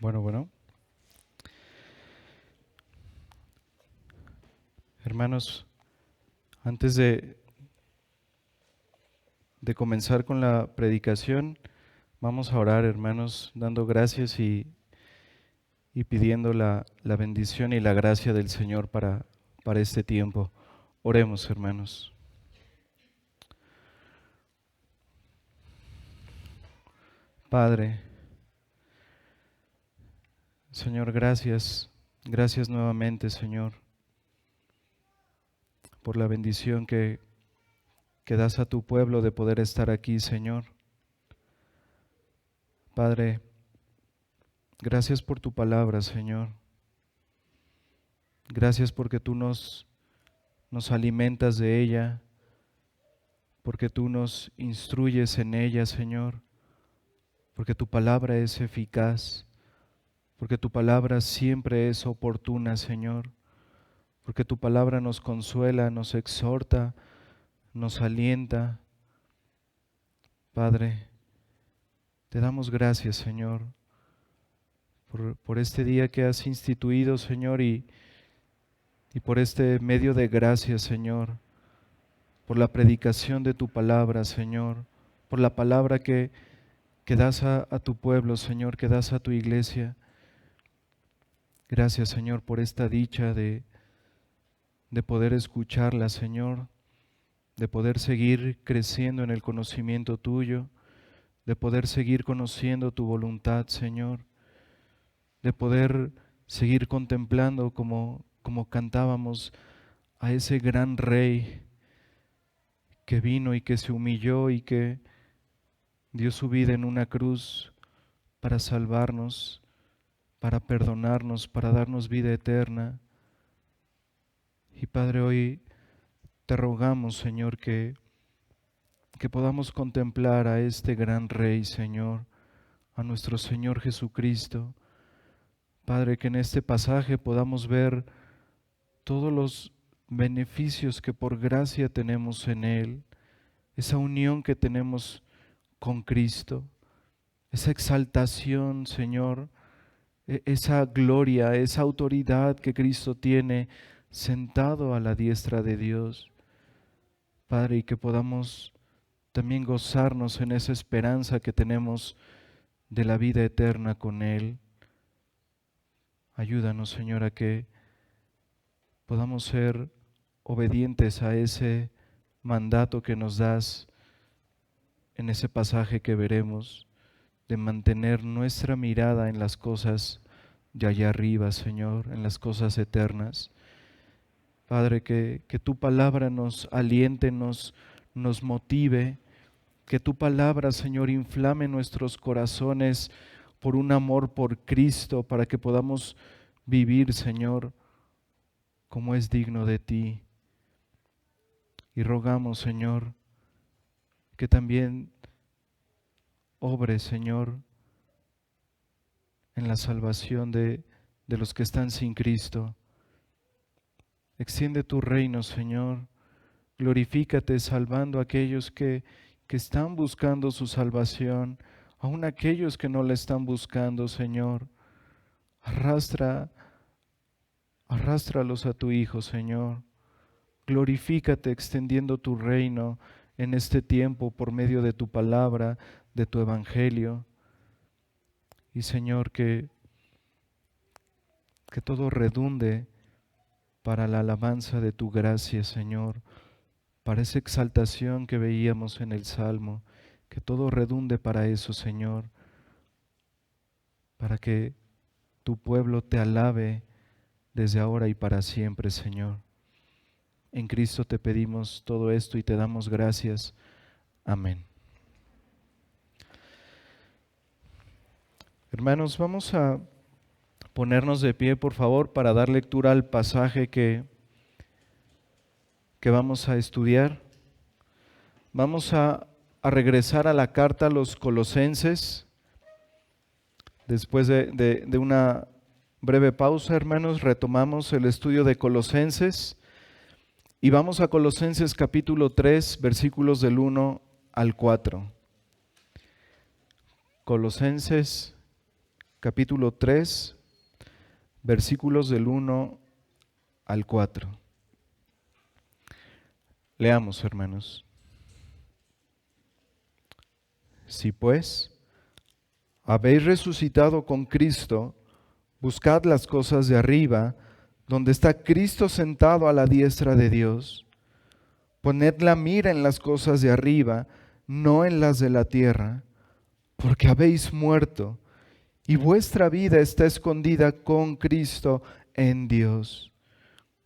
Bueno. Hermanos, antes de comenzar con la predicación, vamos a orar, hermanos, dando gracias y pidiendo la bendición y la gracia del Señor para este tiempo. Oremos, hermanos. Padre, Señor, gracias nuevamente, Señor, por la bendición que das a tu pueblo de poder estar aquí, Señor. Padre, gracias por tu palabra, Señor. Gracias porque tú nos alimentas de ella, porque tú nos instruyes en ella, Señor, porque tu palabra es eficaz, porque tu palabra siempre es oportuna, Señor, porque tu palabra nos consuela, nos exhorta, nos alienta. Padre, te damos gracias, Señor, por este día que has instituido, Señor, y por este medio de gracia, Señor, por la predicación de tu palabra, Señor, por la palabra que das a tu pueblo, Señor, que das a tu iglesia. Gracias, Señor, por esta dicha de poder escucharla, Señor, de poder seguir creciendo en el conocimiento tuyo, de poder seguir conociendo tu voluntad, Señor, de poder seguir contemplando como cantábamos a ese gran Rey que vino y que se humilló y que dio su vida en una cruz para salvarnos, para perdonarnos, para darnos vida eterna. Y Padre, hoy te rogamos, Señor, que podamos contemplar a este gran Rey, Señor, a nuestro Señor Jesucristo. Padre, que en este pasaje podamos ver todos los beneficios que por gracia tenemos en Él, esa unión que tenemos con Cristo, esa exaltación, Señor, esa gloria, esa autoridad que Cristo tiene sentado a la diestra de Dios. Padre, y que podamos también gozarnos en esa esperanza que tenemos de la vida eterna con Él. Ayúdanos, Señor, a que podamos ser obedientes a ese mandato que nos das en ese pasaje que veremos, de mantener nuestra mirada en las cosas de allá arriba, Señor, en las cosas eternas. Padre, que tu palabra nos aliente, nos motive, que tu palabra, Señor, inflame nuestros corazones por un amor por Cristo, para que podamos vivir, Señor, como es digno de ti. Y rogamos, Señor, que también obre, Señor, en la salvación de los que están sin Cristo. Extiende tu reino, Señor. Glorifícate salvando a aquellos que están buscando su salvación, aun aquellos que no la están buscando, Señor. Arrástralos a tu Hijo, Señor. Glorifícate extendiendo tu reino en este tiempo por medio de tu palabra, de tu evangelio. Y Señor, que todo redunde para la alabanza de tu gracia, Señor, para esa exaltación que veíamos en el Salmo, que todo redunde para eso, Señor, para que tu pueblo te alabe desde ahora y para siempre, Señor. En Cristo te pedimos todo esto y te damos gracias. Amén. Hermanos, vamos a ponernos de pie, por favor, para dar lectura al pasaje que vamos a estudiar. Vamos a regresar a la carta a los Colosenses. Después de una breve pausa, hermanos, retomamos el estudio de Colosenses y vamos a Colosenses capítulo 3, versículos del 1 al 4. Colosenses capítulo 3, versículos del 1 al 4. Leamos, hermanos. Si pues habéis resucitado con Cristo, buscad las cosas de arriba, donde está Cristo sentado a la diestra de Dios. Poned la mira en las cosas de arriba, no en las de la tierra, porque habéis muerto, y vuestra vida está escondida con Cristo en Dios.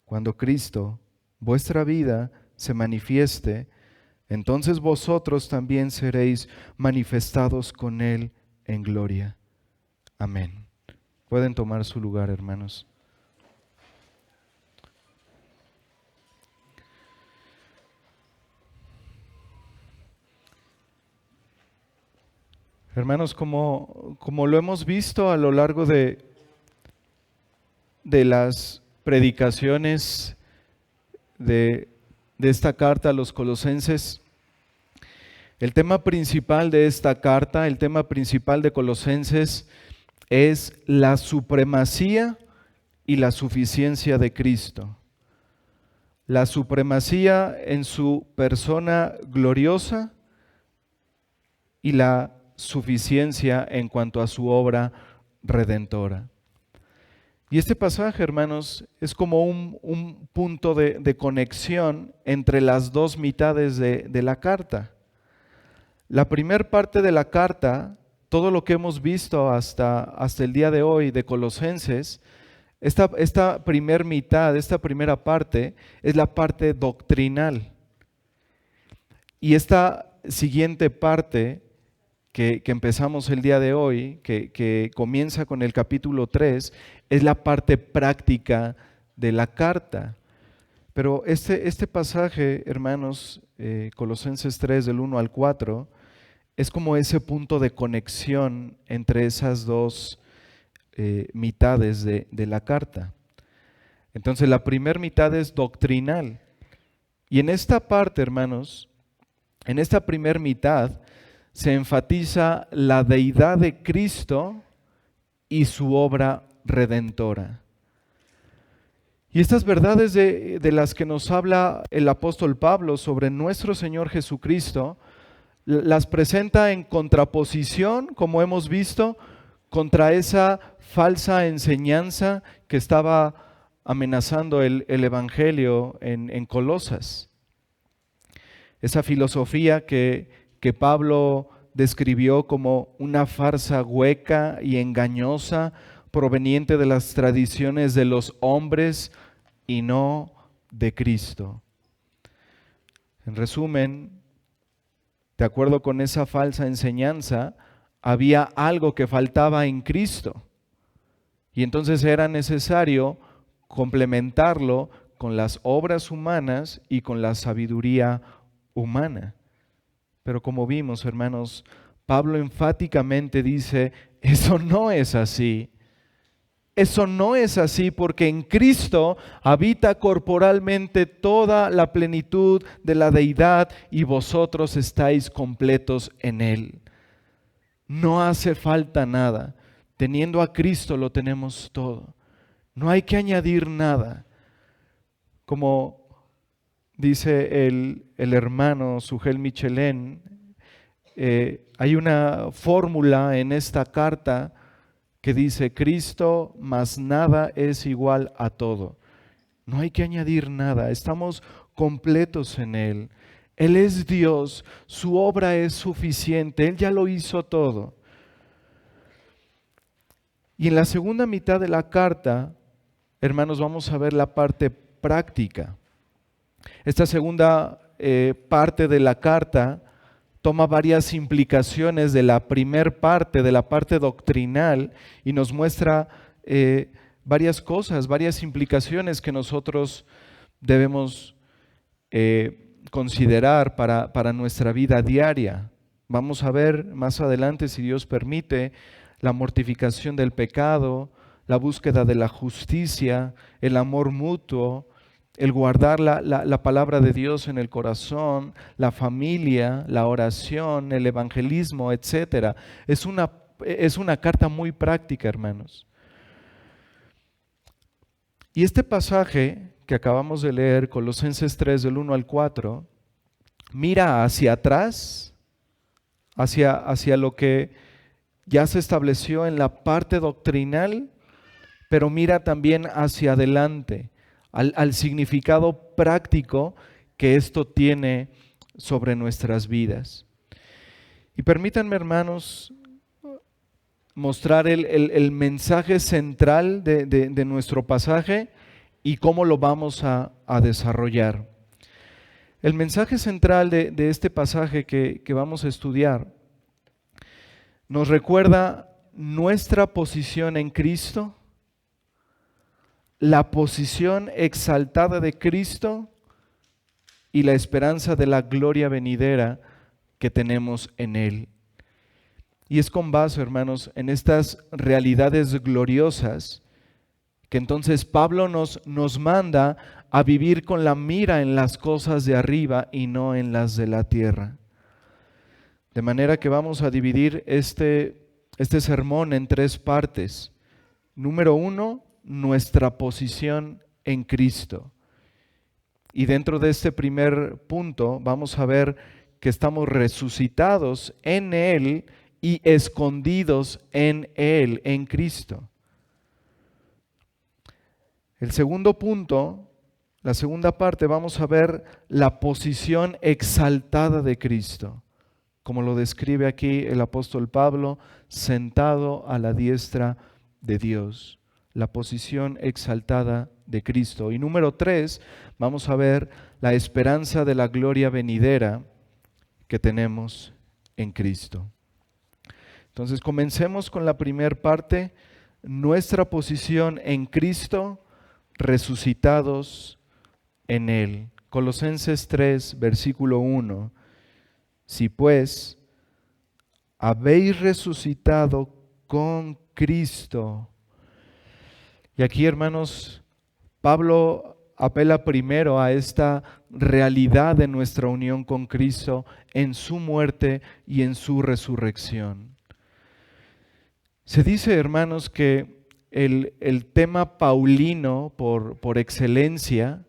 Cuando Cristo, vuestra vida, se manifieste, entonces vosotros también seréis manifestados con Él en gloria. Amén. Pueden tomar su lugar, hermanos. Hermanos, como lo hemos visto a lo largo de las predicaciones de esta carta a los Colosenses, el tema principal de esta carta, el tema principal de Colosenses es la supremacía y la suficiencia de Cristo. La supremacía en su persona gloriosa y la suficiencia en cuanto a su obra redentora. Y este pasaje, hermanos, es como un punto de conexión entre las dos mitades de la carta. La primera parte de la carta, todo lo que hemos visto hasta el día de hoy de Colosenses, esta primera mitad, esta primera parte, es la parte doctrinal. Y esta siguiente parte que empezamos el día de hoy, que comienza con el capítulo 3, es la parte práctica de la carta. Pero este pasaje, hermanos, Colosenses 3 del 1 al 4, es como ese punto de conexión entre esas dos mitades de la carta. Entonces la primera mitad es doctrinal. Y en esta parte, hermanos, en esta primera mitad, se enfatiza la deidad de Cristo y su obra redentora. Y estas verdades de las que nos habla el apóstol Pablo sobre nuestro Señor Jesucristo, las presenta en contraposición, como hemos visto, contra esa falsa enseñanza que estaba amenazando el Evangelio en Colosas. Esa filosofía que Pablo describió como una farsa hueca y engañosa proveniente de las tradiciones de los hombres y no de Cristo. En resumen, de acuerdo con esa falsa enseñanza, había algo que faltaba en Cristo y entonces era necesario complementarlo con las obras humanas y con la sabiduría humana. Pero como vimos, hermanos, Pablo enfáticamente dice, eso no es así. Eso no es así porque en Cristo habita corporalmente toda la plenitud de la deidad y vosotros estáis completos en Él. No hace falta nada. Teniendo a Cristo lo tenemos todo. No hay que añadir nada. Como dice el hermano Sugel Michelén, hay una fórmula en esta carta que dice, Cristo más nada es igual a todo. No hay que añadir nada, estamos completos en Él. Él es Dios, su obra es suficiente, Él ya lo hizo todo. Y en la segunda mitad de la carta, hermanos, vamos a ver la parte práctica. Esta segunda parte de la carta toma varias implicaciones de la primer parte, de la parte doctrinal, y nos muestra varias cosas, varias implicaciones que nosotros debemos considerar para nuestra vida diaria. Vamos a ver más adelante, si Dios permite, la mortificación del pecado, la búsqueda de la justicia, el amor mutuo, el guardar la palabra de Dios en el corazón, la familia, la oración, el evangelismo, etc. Es una es una carta muy práctica, hermanos. Y este pasaje que acabamos de leer, Colosenses 3, del 1 al 4, mira hacia atrás, hacia lo que ya se estableció en la parte doctrinal, pero mira también hacia adelante, al significado práctico que esto tiene sobre nuestras vidas. Y permítanme, hermanos, mostrar el mensaje central de nuestro pasaje y cómo lo vamos a desarrollar. El mensaje central de este pasaje que vamos a estudiar nos recuerda nuestra posición en Cristo, la posición exaltada de Cristo y la esperanza de la gloria venidera que tenemos en Él. Y es con base, hermanos, en estas realidades gloriosas que entonces Pablo nos manda a vivir con la mira en las cosas de arriba y no en las de la tierra. De manera que vamos a dividir este sermón en 3 partes. Número 1, nuestra posición en Cristo. Y dentro de este primer punto vamos a ver que estamos resucitados en Él y escondidos en Él, en Cristo. El segundo punto, la segunda parte, vamos a ver la posición exaltada de Cristo, como lo describe aquí el apóstol Pablo, sentado a la diestra de Dios, la posición exaltada de Cristo. Y número 3, vamos a ver la esperanza de la gloria venidera que tenemos en Cristo. Entonces comencemos con la primera parte, nuestra posición en Cristo, resucitados en Él. Colosenses 3, versículo 1. Si pues habéis resucitado con Cristo. Y aquí, hermanos, Pablo apela primero a esta realidad de nuestra unión con Cristo en su muerte y en su resurrección. Se dice, hermanos, que el tema paulino por excelencia,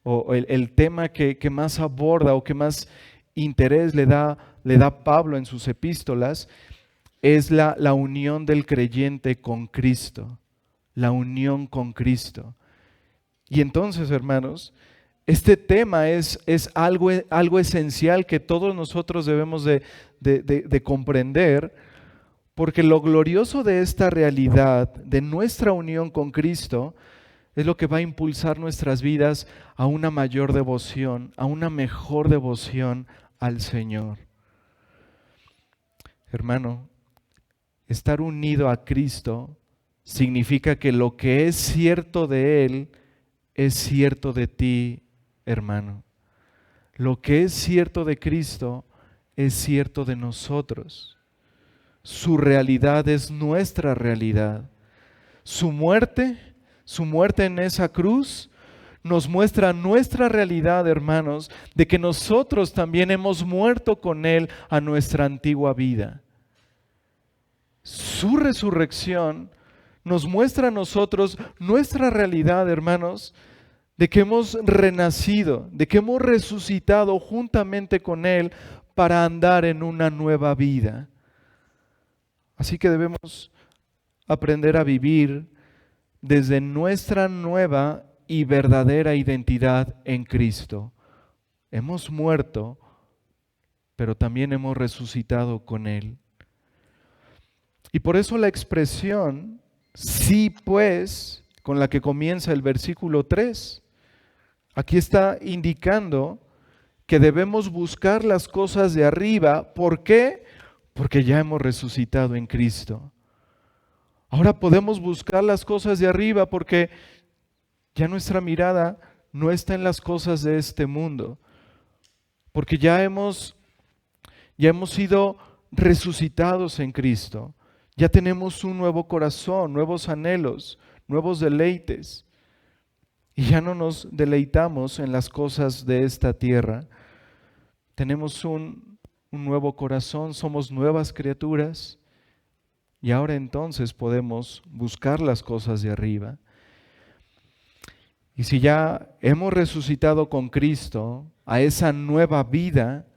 o el tema que más aborda o que más interés le da Pablo en sus epístolas, es la unión del creyente con Cristo, la unión con Cristo. Y entonces, hermanos, este tema es algo esencial que todos nosotros debemos de comprender, porque lo glorioso de esta realidad, de nuestra unión con Cristo, es lo que va a impulsar nuestras vidas a una mayor devoción, a una mejor devoción al Señor. Hermano, estar unido a Cristo significa que lo que es cierto de Él es cierto de ti, hermano. Lo que es cierto de Cristo es cierto de nosotros. Su realidad es nuestra realidad. Su muerte en esa cruz nos muestra nuestra realidad, hermanos, de que nosotros también hemos muerto con Él a nuestra antigua vida. Su resurrección nos muestra a nosotros nuestra realidad, hermanos, de que hemos renacido, de que hemos resucitado juntamente con Él para andar en una nueva vida. Así que debemos aprender a vivir desde nuestra nueva y verdadera identidad en Cristo. Hemos muerto, pero también hemos resucitado con Él. Y por eso la expresión, sí pues, con la que comienza el versículo 3, aquí está indicando que debemos buscar las cosas de arriba. ¿Por qué? Porque ya hemos resucitado en Cristo. Ahora podemos buscar las cosas de arriba porque ya nuestra mirada no está en las cosas de este mundo. Porque ya hemos sido resucitados en Cristo. Ya tenemos un nuevo corazón, nuevos anhelos, nuevos deleites. Y ya no nos deleitamos en las cosas de esta tierra. Tenemos un nuevo corazón, somos nuevas criaturas y ahora entonces podemos buscar las cosas de arriba. Y si ya hemos resucitado con Cristo a esa nueva vida,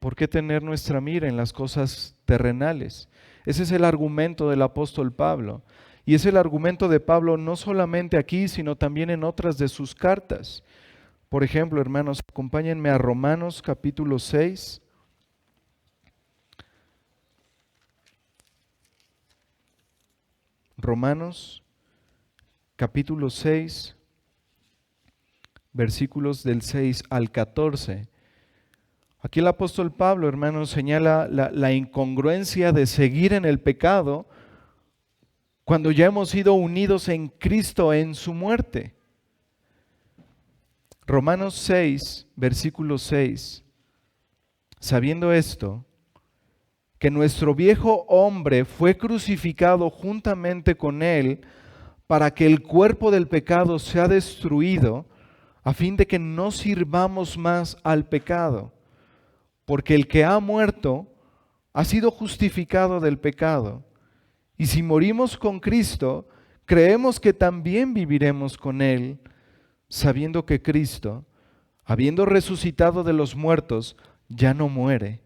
¿por qué tener nuestra mira en las cosas terrenales? Ese es el argumento del apóstol Pablo. Y es el argumento de Pablo no solamente aquí, sino también en otras de sus cartas. Por ejemplo, hermanos, acompáñenme a Romanos capítulo 6. Romanos capítulo 6, versículos del 6 al 14. Aquí el apóstol Pablo, hermanos, señala la incongruencia de seguir en el pecado cuando ya hemos sido unidos en Cristo en su muerte. Romanos 6, versículo 6. Sabiendo esto, que nuestro viejo hombre fue crucificado juntamente con él para que el cuerpo del pecado sea destruido, a fin de que no sirvamos más al pecado. Porque el que ha muerto ha sido justificado del pecado. Y si morimos con Cristo, creemos que también viviremos con Él, sabiendo que Cristo, habiendo resucitado de los muertos, ya no muere.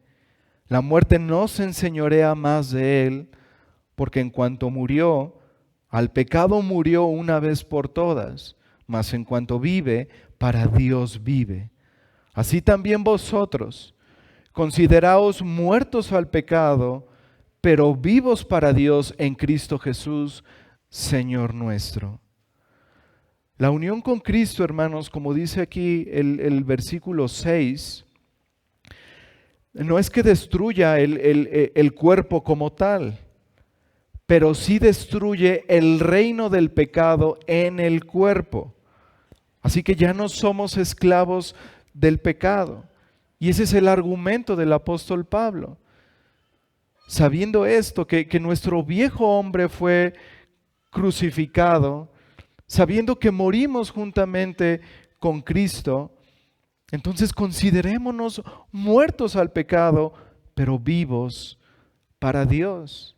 La muerte no se enseñorea más de Él, porque en cuanto murió, al pecado murió una vez por todas, mas en cuanto vive, para Dios vive. Así también vosotros, consideraos muertos al pecado, pero vivos para Dios en Cristo Jesús, Señor nuestro. La unión con Cristo, hermanos, como dice aquí el versículo 6, no es que destruya el cuerpo como tal, pero sí destruye el reino del pecado en el cuerpo. Así que ya no somos esclavos del pecado. Y ese es el argumento del apóstol Pablo. Sabiendo esto, que nuestro viejo hombre fue crucificado, sabiendo que morimos juntamente con Cristo, entonces considerémonos muertos al pecado, pero vivos para Dios.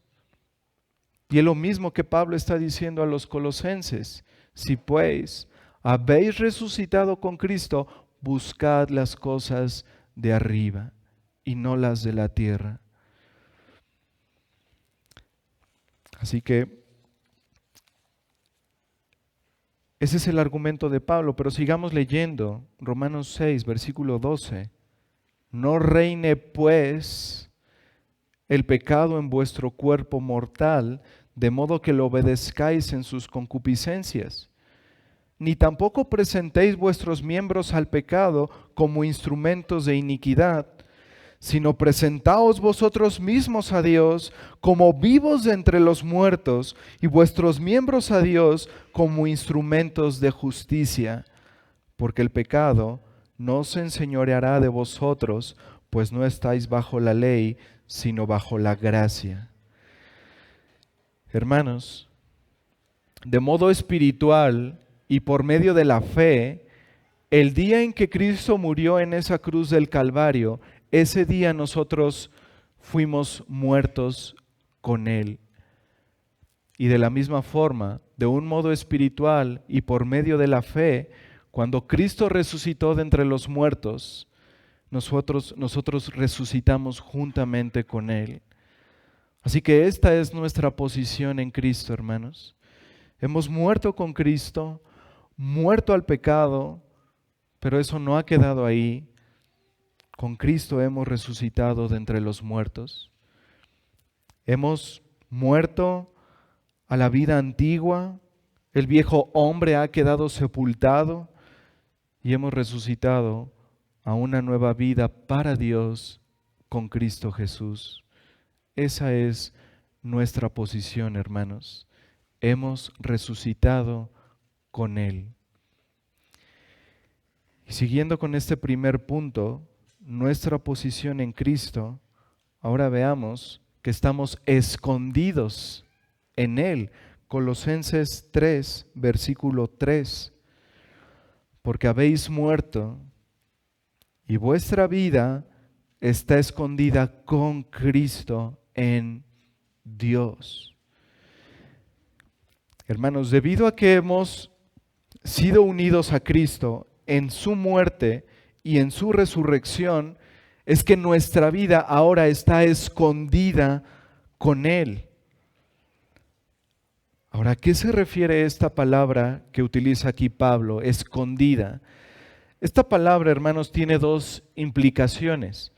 Y es lo mismo que Pablo está diciendo a los colosenses. Si pues habéis resucitado con Cristo, buscad las cosas de arriba y no las de la tierra. Así que ese es el argumento de Pablo, pero sigamos leyendo Romanos 6, versículo 12. No reine pues el pecado en vuestro cuerpo mortal, de modo que lo obedezcáis en sus concupiscencias. Ni tampoco presentéis vuestros miembros al pecado como instrumentos de iniquidad, sino presentaos vosotros mismos a Dios como vivos de entre los muertos y vuestros miembros a Dios como instrumentos de justicia, porque el pecado no se enseñoreará de vosotros, pues no estáis bajo la ley, sino bajo la gracia. Hermanos, de modo espiritual y por medio de la fe, el día en que Cristo murió en esa cruz del Calvario, ese día nosotros fuimos muertos con Él. Y de la misma forma, de un modo espiritual y por medio de la fe, cuando Cristo resucitó de entre los muertos, nosotros resucitamos juntamente con Él. Así que esta es nuestra posición en Cristo, hermanos. Hemos muerto con Cristo, muerto al pecado, pero eso no ha quedado ahí. Con Cristo hemos resucitado de entre los muertos. Hemos muerto a la vida antigua, el viejo hombre ha quedado sepultado y hemos resucitado a una nueva vida para Dios con Cristo Jesús. Esa es nuestra posición, hermanos. Hemos resucitado con Él. Y siguiendo con este primer punto, nuestra posición en Cristo, ahora veamos que estamos escondidos en Él. Colosenses 3, versículo 3. Porque habéis muerto y vuestra vida está escondida con Cristo en Dios. Hermanos, debido a que hemos sido unidos a Cristo en su muerte y en su resurrección, es que nuestra vida ahora está escondida con Él. Ahora, ¿a qué se refiere esta palabra que utiliza aquí Pablo, escondida? Esta palabra, hermanos, tiene dos implicaciones.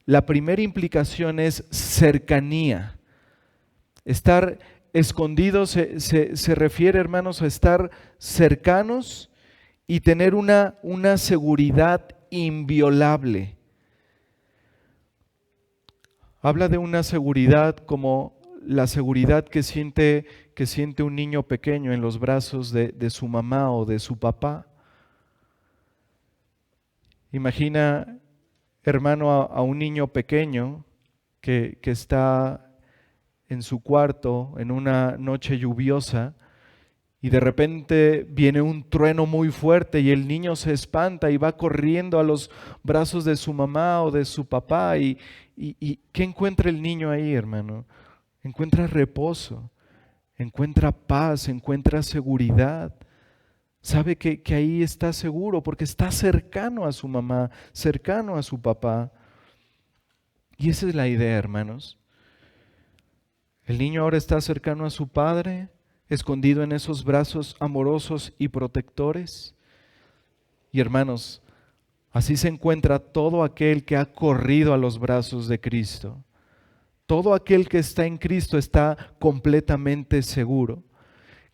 La primera implicación es cercanía. Estar escondido se refiere, hermanos, a estar cercanos y tener una seguridad inviolable. Habla de una seguridad como la seguridad que siente un niño pequeño en los brazos de su mamá o de su papá. Imagina, hermano, a un niño pequeño que está en su cuarto en una noche lluviosa y de repente viene un trueno muy fuerte y el niño se espanta y va corriendo a los brazos de su mamá o de su papá y ¿qué encuentra el niño ahí, hermano? Encuentra reposo, encuentra paz, encuentra seguridad. Sabe que ahí está seguro porque está cercano a su mamá, cercano a su papá. Y esa es la idea, hermanos. El niño ahora está cercano a su padre, escondido en esos brazos amorosos y protectores. Y hermanos, así se encuentra todo aquel que ha corrido a los brazos de Cristo. Todo aquel que está en Cristo está completamente seguro.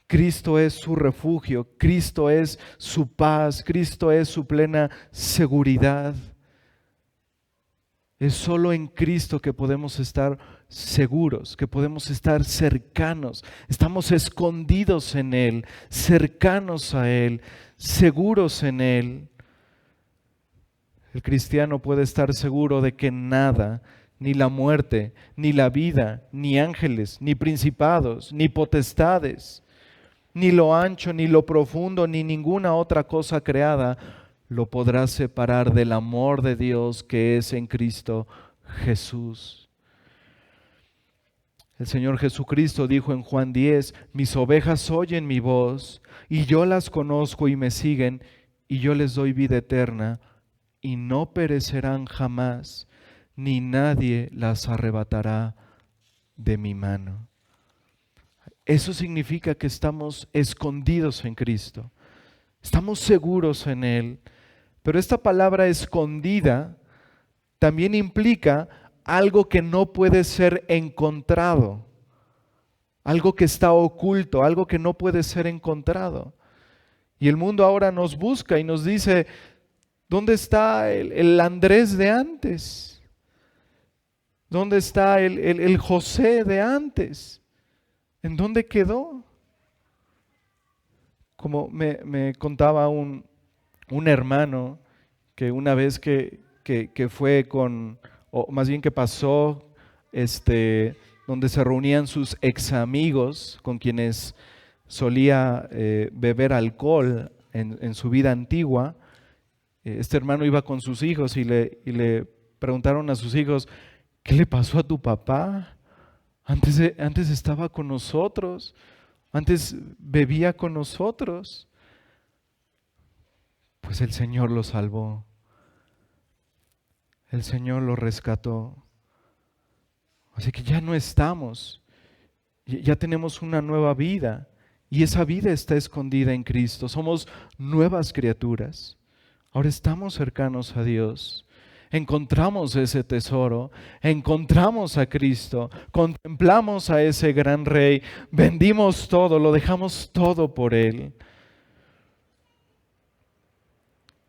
Cristo es su refugio, Cristo es su paz, Cristo es su plena seguridad. Es solo en Cristo que podemos estar seguros, que podemos estar cercanos. Estamos escondidos en Él, cercanos a Él, seguros en Él. El cristiano puede estar seguro de que nada, ni la muerte, ni la vida, ni ángeles, ni principados, ni potestades, ni lo ancho, ni lo profundo, ni ninguna otra cosa creada lo podrá separar del amor de Dios que es en Cristo Jesús. El Señor Jesucristo dijo en Juan 10, mis ovejas oyen mi voz, y yo las conozco y me siguen, y yo les doy vida eterna, y no perecerán jamás, ni nadie las arrebatará de mi mano. Eso significa que estamos escondidos en Cristo, estamos seguros en Él. Pero esta palabra escondida también implica algo que no puede ser encontrado, algo que está oculto, algo que no puede ser encontrado. Y el mundo ahora nos busca y nos dice, ¿dónde está el Andrés de antes? ¿Dónde está el José de antes? ¿En dónde quedó? Como me contaba un hermano que una vez que fue o más bien que pasó, donde se reunían sus ex amigos con quienes solía beber alcohol en su vida antigua. Este hermano iba con sus hijos y le preguntaron a sus hijos, ¿qué le pasó a tu papá? Antes estaba con nosotros, antes bebía con nosotros. Pues el Señor lo salvó, el Señor lo rescató. Así que ya no estamos, ya tenemos una nueva vida y esa vida está escondida en Cristo. Somos nuevas criaturas. Ahora estamos cercanos a Dios. Encontramos ese tesoro, encontramos a Cristo, contemplamos a ese gran Rey, vendimos todo, lo dejamos todo por Él.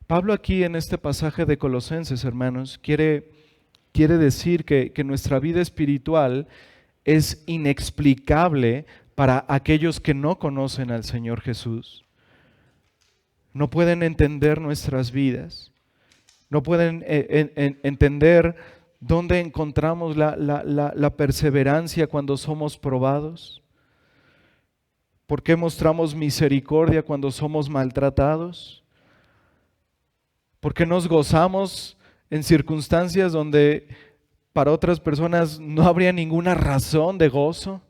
Pablo aquí en este pasaje de Colosenses, hermanos, quiere decir que nuestra vida espiritual es inexplicable para aquellos que no conocen al Señor Jesús. No pueden entender nuestras vidas, no pueden entender dónde encontramos la perseverancia cuando somos probados, por qué mostramos misericordia cuando somos maltratados. ¿Por qué nos gozamos en circunstancias donde Para otras personas no habría ninguna razón de gozo.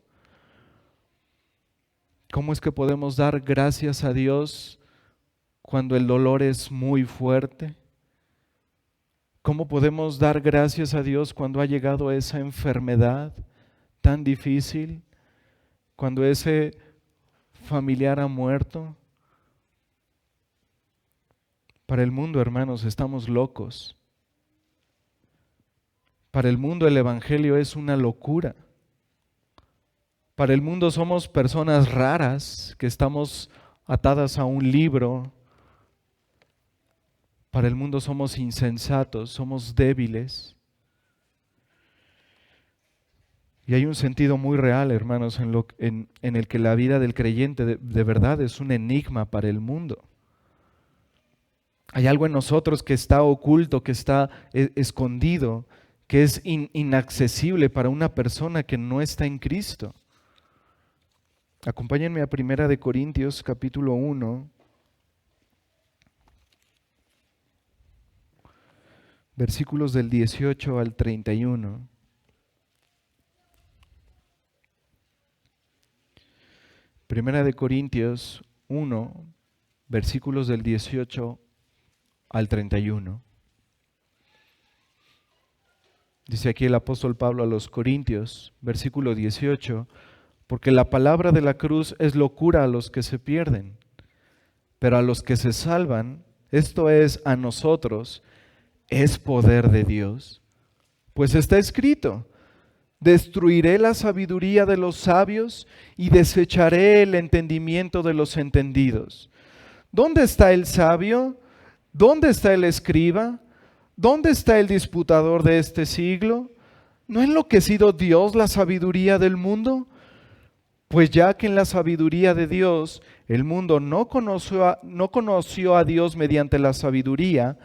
¿Cómo es que podemos dar gracias a Dios cuando el dolor es muy fuerte? ¿Cómo podemos dar gracias a Dios cuando ha llegado esa enfermedad tan difícil? Cuando ese familiar ha muerto. Para el mundo, hermanos, estamos locos. Para el mundo el Evangelio es una locura. Para el mundo somos personas raras que estamos atadas a un libro. Para el mundo somos insensatos, somos débiles. Y hay un sentido muy real, hermanos, en el que la vida del creyente de verdad es un enigma para el mundo. Hay algo en nosotros que está oculto, que está escondido, que es inaccesible para una persona que no está en Cristo. Acompáñenme a 1 Corintios capítulo 1, versículos del 18 al 31. Primera de Corintios 1, versículos del 18 al 31. Dice aquí el apóstol Pablo a los Corintios, versículo 18, porque la palabra de la cruz es locura a los que se pierden, pero a los que se salvan, esto es, a nosotros, es poder de Dios. Pues está escrito, destruiré la sabiduría de los sabios y desecharé el entendimiento de los entendidos. ¿Dónde está el sabio? ¿Dónde está el escriba? ¿Dónde está el disputador de este siglo? ¿No ha enloquecido Dios la sabiduría del mundo? Pues ya que en la sabiduría de Dios el mundo no conoció a Dios mediante la sabiduría,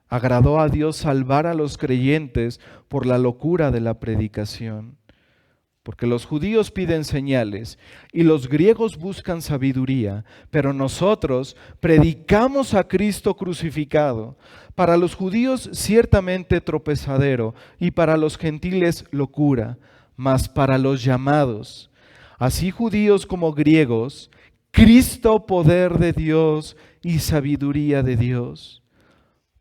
agradó a Dios salvar a los creyentes por la locura de la predicación. Porque los judíos piden señales y los griegos buscan sabiduría, pero nosotros predicamos a Cristo crucificado, para los judíos ciertamente tropezadero y para los gentiles locura, mas para los llamados, así judíos como griegos, Cristo poder de Dios y sabiduría de Dios.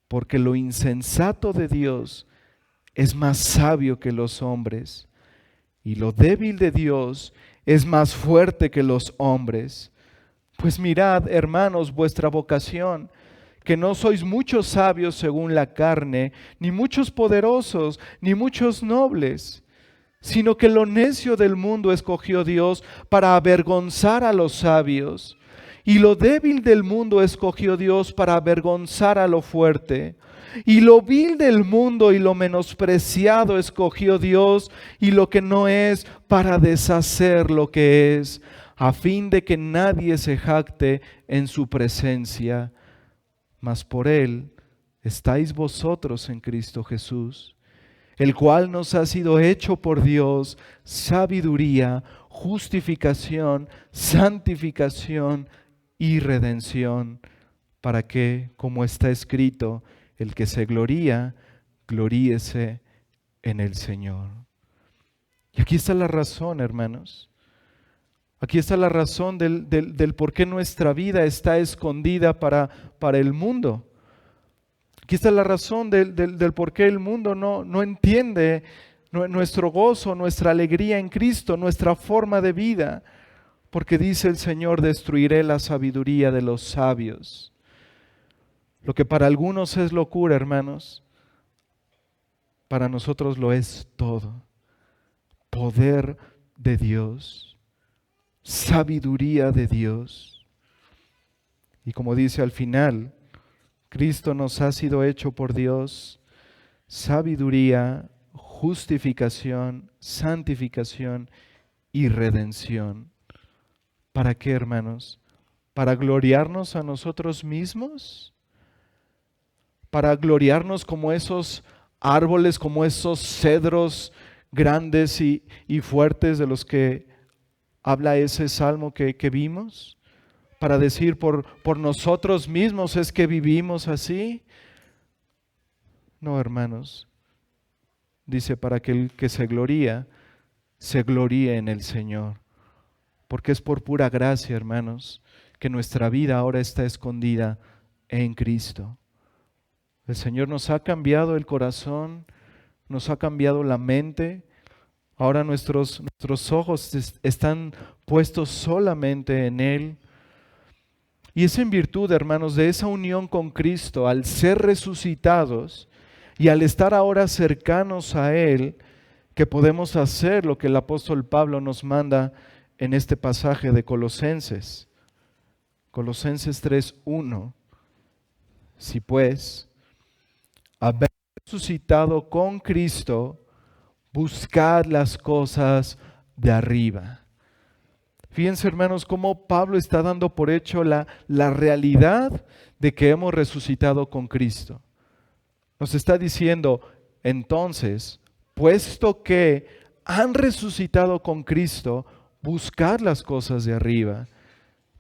Porque lo insensato de Dios es más sabio que los hombres, y lo débil de Dios es más fuerte que los hombres. Pues mirad, hermanos, vuestra vocación, que no sois muchos sabios según la carne, ni muchos poderosos, ni muchos nobles, sino que lo necio del mundo escogió Dios para avergonzar a los sabios, y lo débil del mundo escogió Dios para avergonzar a lo fuerte. Y lo vil del mundo y lo menospreciado escogió Dios, y lo que no es, para deshacer lo que es, a fin de que nadie se jacte en su presencia. Mas por Él estáis vosotros en Cristo Jesús, el cual nos ha sido hecho por Dios sabiduría, justificación, santificación y redención, para que, como está escrito, el que se gloría, gloríese en el Señor. Y aquí está la razón, hermanos. Aquí está la razón del por qué nuestra vida está escondida para el mundo. Aquí está la razón del por qué el mundo no entiende nuestro gozo, nuestra alegría en Cristo, nuestra forma de vida. Porque dice el Señor, destruiré la sabiduría de los sabios. Lo que para algunos es locura, hermanos, para nosotros lo es todo. Poder de Dios, sabiduría de Dios. Y como dice al final, Cristo nos ha sido hecho por Dios sabiduría, justificación, santificación y redención. ¿Para qué, hermanos? ¿Para gloriarnos a nosotros mismos? ¿Para gloriarnos como esos árboles, como esos cedros grandes y fuertes de los que habla ese salmo que vimos? ¿Para decir por nosotros mismos es que vivimos así? No, hermanos. dice, para que el que se gloríe en el Señor. Porque es por pura gracia, hermanos, que nuestra vida ahora está escondida en Cristo. El Señor nos ha cambiado el corazón, nos ha cambiado la mente. Ahora nuestros ojos están puestos solamente en Él. Y es en virtud, hermanos, de esa unión con Cristo, al ser resucitados y al estar ahora cercanos a Él, que podemos hacer lo que el apóstol Pablo nos manda en este pasaje de Colosenses. Colosenses 3:1. Si pues, haber resucitado con Cristo, buscad las cosas de arriba. Fíjense, hermanos, cómo Pablo está dando por hecho la realidad de que hemos resucitado con Cristo. Nos está diciendo, entonces, puesto que han resucitado con Cristo, buscad las cosas de arriba.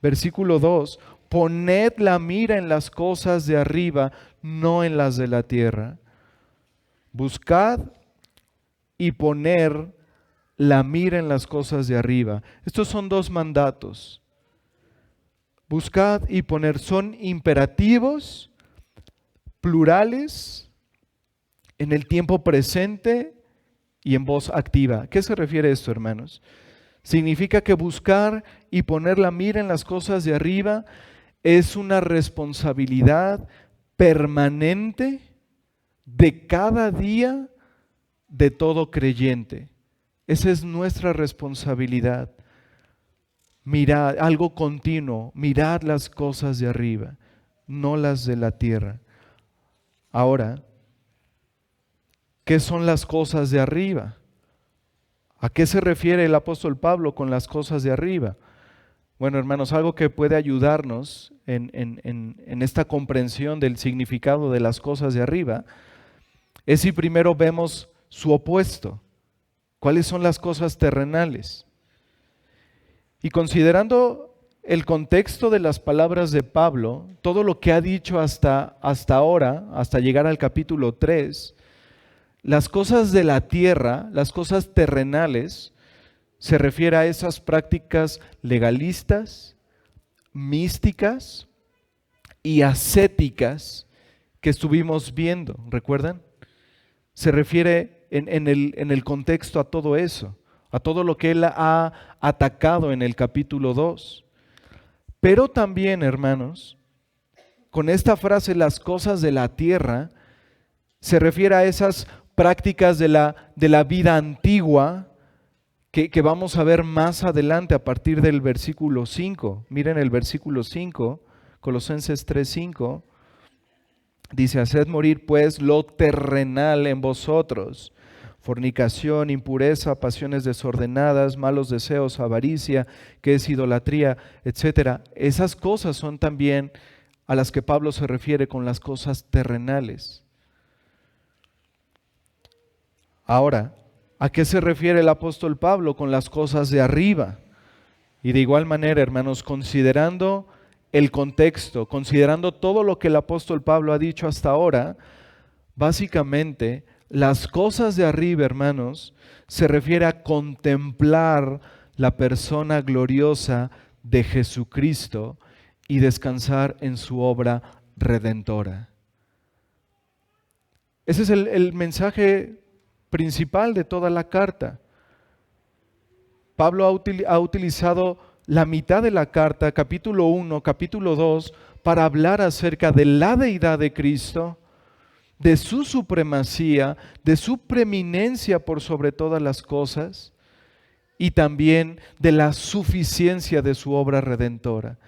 Versículo 2, poned la mira en las cosas de arriba, no en las de la tierra. Buscad y poner la mira en las cosas de arriba. Estos son dos mandatos. Buscad y poner, son imperativos, plurales, en el tiempo presente y en voz activa. ¿A qué se refiere esto, hermanos? Significa que buscar y poner la mira en las cosas de arriba es una responsabilidad permanente de cada día de todo creyente. Esa es nuestra responsabilidad. Mirad, algo continuo, mirad las cosas de arriba, no las de la tierra. Ahora, ¿qué son las cosas de arriba? ¿A qué se refiere el apóstol Pablo con las cosas de arriba? Bueno, hermanos, algo que puede ayudarnos en esta comprensión del significado de las cosas de arriba es si primero vemos su opuesto. ¿Cuáles son las cosas terrenales? Y considerando el contexto de las palabras de Pablo, todo lo que ha dicho hasta ahora, hasta llegar al capítulo 3, las cosas de la tierra, las cosas terrenales, se refiere a esas prácticas legalistas, místicas y ascéticas que estuvimos viendo, ¿recuerdan? Se refiere en el contexto a todo eso, a todo lo que él ha atacado en el capítulo 2. Pero también, hermanos, con esta frase, las cosas de la tierra, se refiere a esas prácticas de la vida antigua que vamos a ver más adelante a partir del versículo 5. Miren el versículo 5, Colosenses 3:5. Dice, haced morir pues lo terrenal en vosotros, fornicación, impureza, pasiones desordenadas, malos deseos, avaricia, que es idolatría, etcétera. Esas cosas son también a las que Pablo se refiere con las cosas terrenales. Ahora, ¿a qué se refiere el apóstol Pablo con las cosas de arriba? Y de igual manera, hermanos, considerando el contexto, considerando todo lo que el apóstol Pablo ha dicho hasta ahora, básicamente las cosas de arriba, hermanos, se refiere a contemplar la persona gloriosa de Jesucristo y descansar en su obra redentora. Ese es el mensaje principal de toda la carta. Pablo ha utilizado la mitad de la carta, capítulo 1, capítulo 2, para hablar acerca de la deidad de Cristo, de su supremacía, de su preeminencia por sobre todas las cosas y también de la suficiencia de su obra redentora.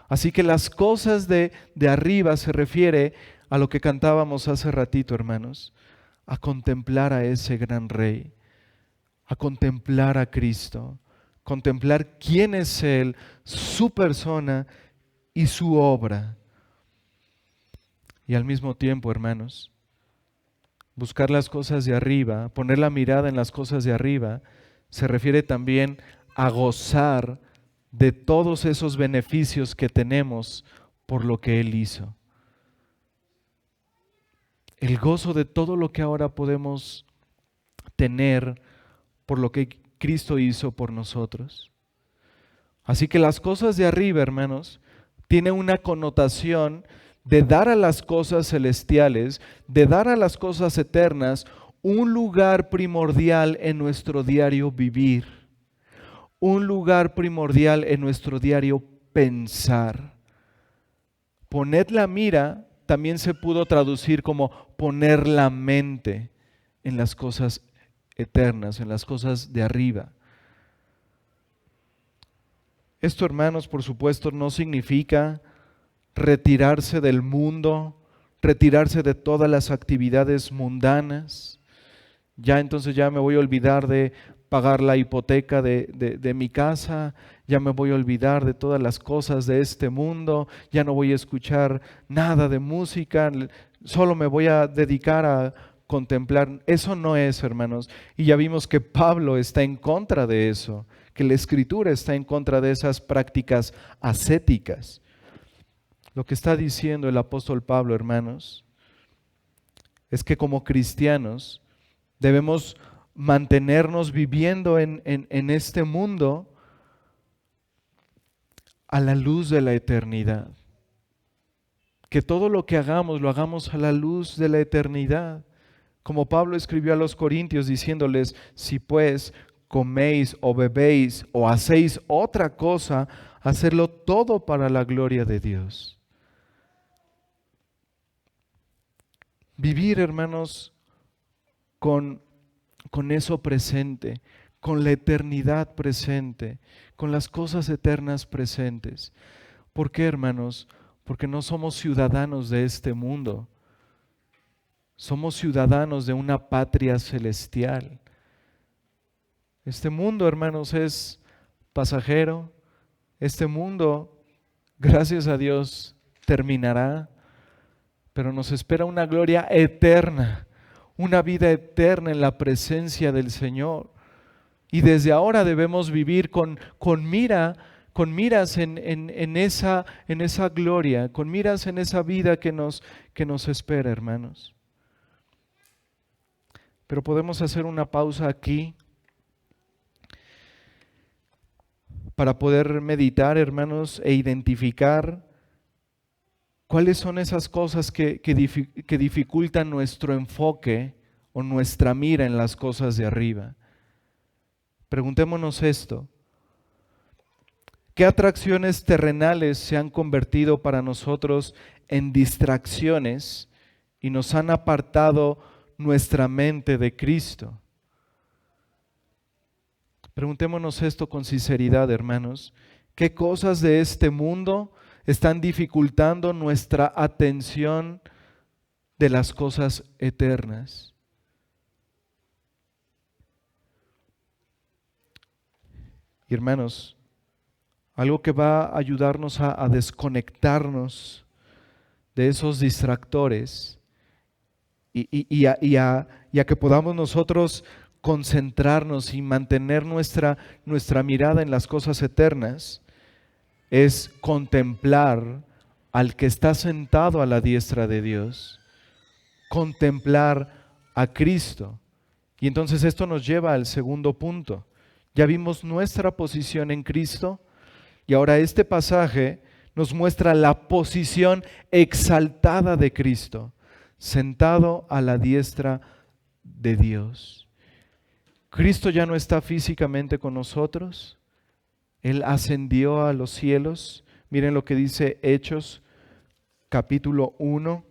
Así que las cosas de arriba se refiere a lo que cantábamos hace ratito, hermanos, a contemplar a ese gran Rey, a contemplar a Cristo, contemplar quién es Él, su persona y su obra. Y al mismo tiempo, hermanos, buscar las cosas de arriba, poner la mirada en las cosas de arriba, se refiere también a gozar de todos esos beneficios que tenemos por lo que Él hizo. El gozo de todo lo que ahora podemos tener por lo que Cristo hizo por nosotros. Así que las cosas de arriba, hermanos, tienen una connotación de dar a las cosas celestiales, de dar a las cosas eternas un lugar primordial en nuestro diario vivir, un lugar primordial en nuestro diario pensar. Poned la mira también se pudo traducir como poner la mente en las cosas eternas, en las cosas de arriba. Esto, hermanos, por supuesto, no significa retirarse del mundo, retirarse de todas las actividades mundanas. Entonces ya me voy a olvidar de pagar la hipoteca de mi casa, ya me voy a olvidar de todas las cosas de este mundo, ya no voy a escuchar nada de música, solo me voy a dedicar a contemplar. Eso no es, hermanos. Y ya vimos que Pablo está en contra de eso, que la Escritura está en contra de esas prácticas ascéticas. Lo que está diciendo el apóstol Pablo, hermanos, es que como cristianos debemos mantenernos viviendo en este mundo a la luz de la eternidad. Que todo lo que hagamos, lo hagamos a la luz de la eternidad. Como Pablo escribió a los Corintios diciéndoles, si pues coméis o bebéis o hacéis otra cosa, hacerlo todo para la gloria de Dios. Vivir, hermanos, con eso presente, con la eternidad presente, con las cosas eternas presentes. ¿Por qué, hermanos? Porque no somos ciudadanos de este mundo. Somos ciudadanos de una patria celestial. Este mundo, hermanos, es pasajero. Este mundo, gracias a Dios, terminará, pero nos espera una gloria eterna, una vida eterna en la presencia del Señor. Y desde ahora debemos vivir con miras en esa gloria, con miras en esa vida que nos espera, hermanos. Pero podemos hacer una pausa aquí para poder meditar, hermanos, e identificar cuáles son esas cosas que dificultan nuestro enfoque o nuestra mira en las cosas de arriba. Preguntémonos esto: ¿qué atracciones terrenales se han convertido para nosotros en distracciones y nos han apartado nuestra mente de Cristo? Preguntémonos esto con sinceridad, hermanos. ¿Qué cosas de este mundo están dificultando nuestra atención de las cosas eternas? Y hermanos, algo que va a ayudarnos a desconectarnos de esos distractores y a que podamos nosotros concentrarnos y mantener nuestra mirada en las cosas eternas, es contemplar al que está sentado a la diestra de Dios, contemplar a Cristo. Y entonces esto nos lleva al segundo punto. Ya vimos nuestra posición en Cristo y ahora este pasaje nos muestra la posición exaltada de Cristo, sentado a la diestra de Dios. Cristo ya no está físicamente con nosotros. Él ascendió a los cielos. Miren lo que dice Hechos, capítulo 1,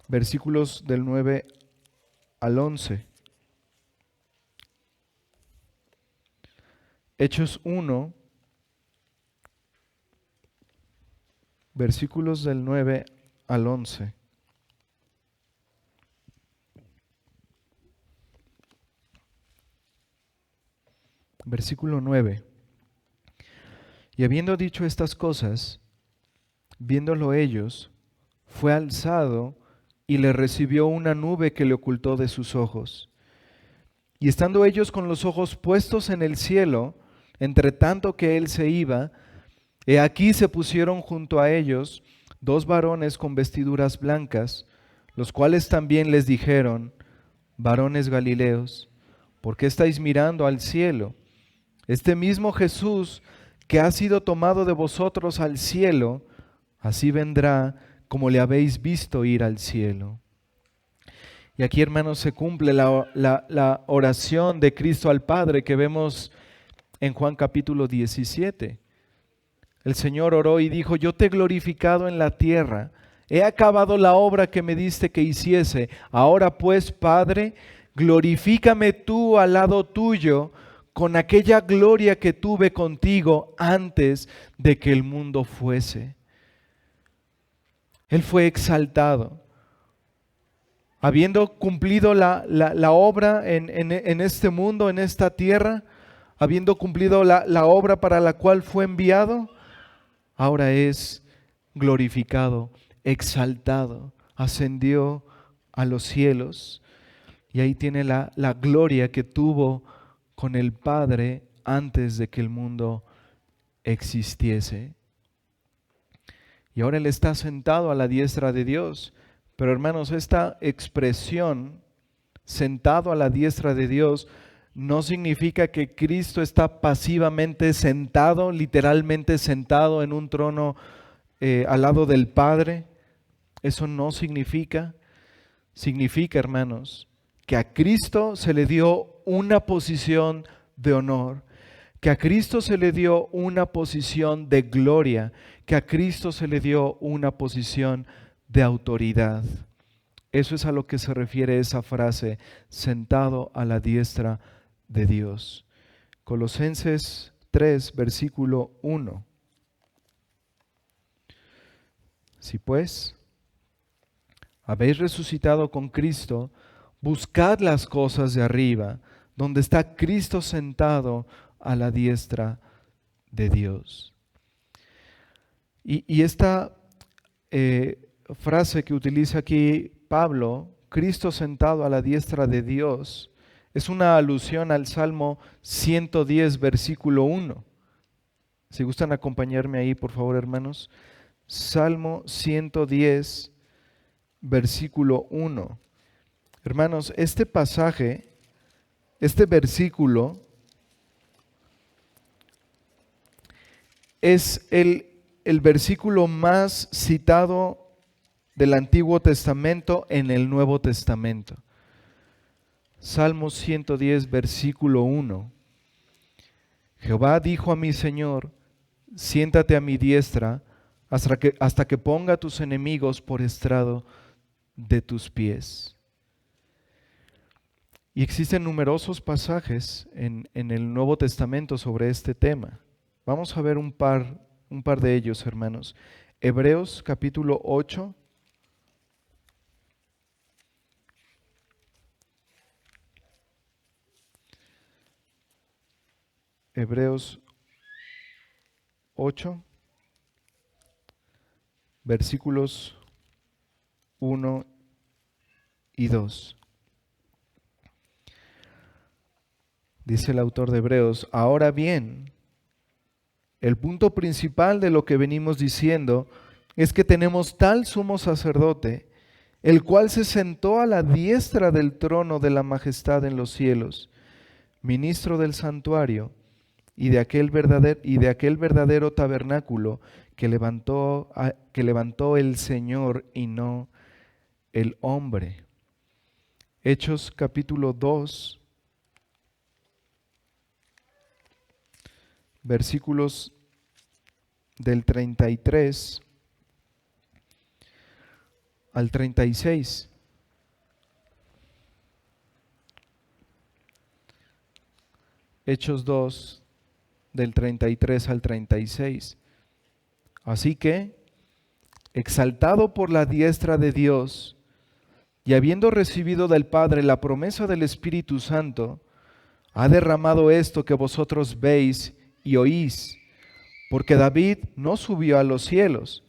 versículos del 9 al 11. Hechos 1, versículos del 9 al 11. Versículo 9. Y habiendo dicho estas cosas, viéndolo ellos, fue alzado y le recibió una nube que le ocultó de sus ojos. Y estando ellos con los ojos puestos en el cielo, entre tanto que él se iba, he aquí se pusieron junto a ellos dos varones con vestiduras blancas, los cuales también les dijeron: varones Galileos, ¿por qué estáis mirando al cielo? Este mismo Jesús que ha sido tomado de vosotros al cielo, así vendrá como le habéis visto ir al cielo. Y aquí, hermanos, se cumple la oración de Cristo al Padre que vemos en Juan capítulo 17. El Señor oró y dijo: yo te he glorificado en la tierra, he acabado la obra que me diste que hiciese. Ahora pues, Padre, glorifícame tú al lado tuyo con aquella gloria que tuve contigo antes de que el mundo fuese. Él fue exaltado. Habiendo cumplido la obra en este mundo, en esta tierra, habiendo cumplido la obra para la cual fue enviado, ahora es glorificado, exaltado, ascendió a los cielos y ahí tiene la gloria que tuvo con el Padre antes de que el mundo existiese. Y ahora Él está sentado a la diestra de Dios. Pero hermanos, esta expresión, sentado a la diestra de Dios, no significa que Cristo está pasivamente sentado, literalmente sentado en un trono al lado del Padre. Eso no significa. Significa, hermanos, que a Cristo se le dio una posición de honor, que a Cristo se le dio una posición de gloria, que a Cristo se le dio una posición de autoridad. Eso es a lo que se refiere esa frase, sentado a la diestra de Dios. Colosenses 3, versículo 1. Si pues habéis resucitado con Cristo, buscad las cosas de arriba, donde está Cristo sentado a la diestra de Dios. Y esta frase que utiliza aquí Pablo, Cristo sentado a la diestra de Dios, es una alusión al Salmo 110, versículo 1. Si gustan acompañarme ahí, por favor, hermanos. Salmo 110, versículo 1. Hermanos, este pasaje, este versículo, es el versículo más citado del Antiguo Testamento en el Nuevo Testamento. Salmo 110, versículo 1. Jehová dijo a mi Señor: siéntate a mi diestra hasta que ponga a tus enemigos por estrado de tus pies. Y existen numerosos pasajes en el Nuevo Testamento sobre este tema. Vamos a ver un par de ellos, hermanos. Hebreos capítulo 8. Hebreos 8, versículos 1 y 2. Dice el autor de Hebreos: ahora bien, el punto principal de lo que venimos diciendo es que tenemos tal sumo sacerdote, el cual se sentó a la diestra del trono de la majestad en los cielos, ministro del santuario y de aquel verdadero tabernáculo que levantó el Señor y no el hombre. Hechos capítulo 2, versículos del 33 al 36. Hechos 2, del 33 al 36. Así que, exaltado por la diestra de Dios, y habiendo recibido del Padre la promesa del Espíritu Santo, ha derramado esto que vosotros veis y oís, porque David no subió a los cielos,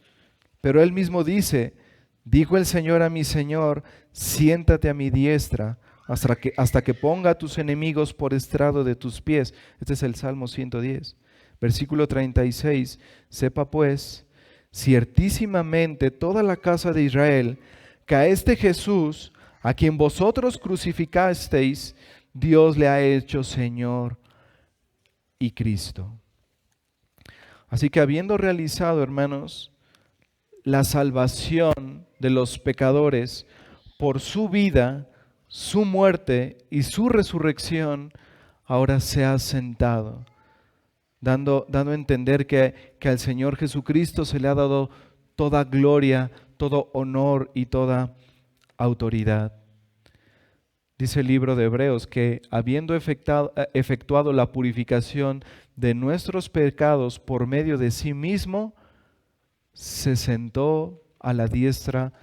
pero él mismo dice: dijo el Señor a mi Señor, siéntate a mi diestra, hasta que ponga a tus enemigos por estrado de tus pies. Este es el Salmo 110. Versículo 36. Sepa pues, ciertísimamente toda la casa de Israel, que a este Jesús, A quien vosotros crucificasteis, Dios le ha hecho Señor y Cristo. Así que habiendo realizado, hermanos, la salvación de los pecadores por su vida, su muerte y su resurrección, ahora se ha sentado, dando a entender que al Señor Jesucristo se le ha dado toda gloria, todo honor y toda autoridad. Dice el libro de Hebreos que habiendo efectuado la purificación de nuestros pecados por medio de sí mismo, se sentó a la diestra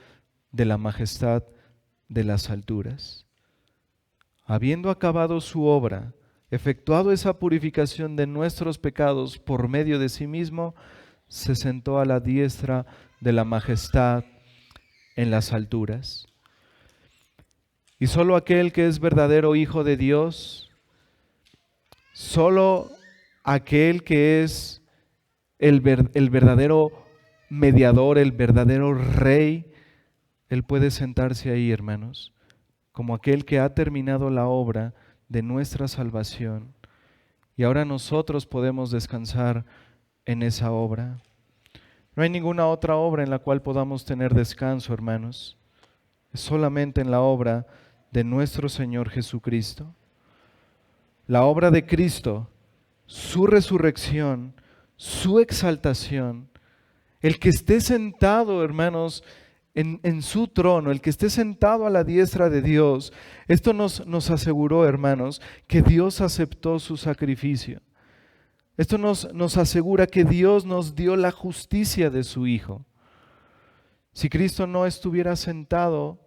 de la majestad de las alturas. Habiendo acabado su obra, efectuado esa purificación de nuestros pecados por medio de sí mismo, se sentó a la diestra de la majestad en las alturas. Y solo aquel que es verdadero Hijo de Dios, solo aquel que es el verdadero mediador, el verdadero Rey, Él puede sentarse ahí, hermanos, como aquel que ha terminado la obra de nuestra salvación. Y ahora nosotros podemos descansar en esa obra. No hay ninguna otra obra en la cual podamos tener descanso, hermanos. Es solamente en la obra de nuestro Señor Jesucristo. La obra de Cristo, su resurrección, su exaltación, el que esté sentado, hermanos, en su trono, el que esté sentado a la diestra de Dios, esto nos aseguró, hermanos, que Dios aceptó su sacrificio. Esto nos asegura que Dios nos dio la justicia de su Hijo. Si Cristo no estuviera sentado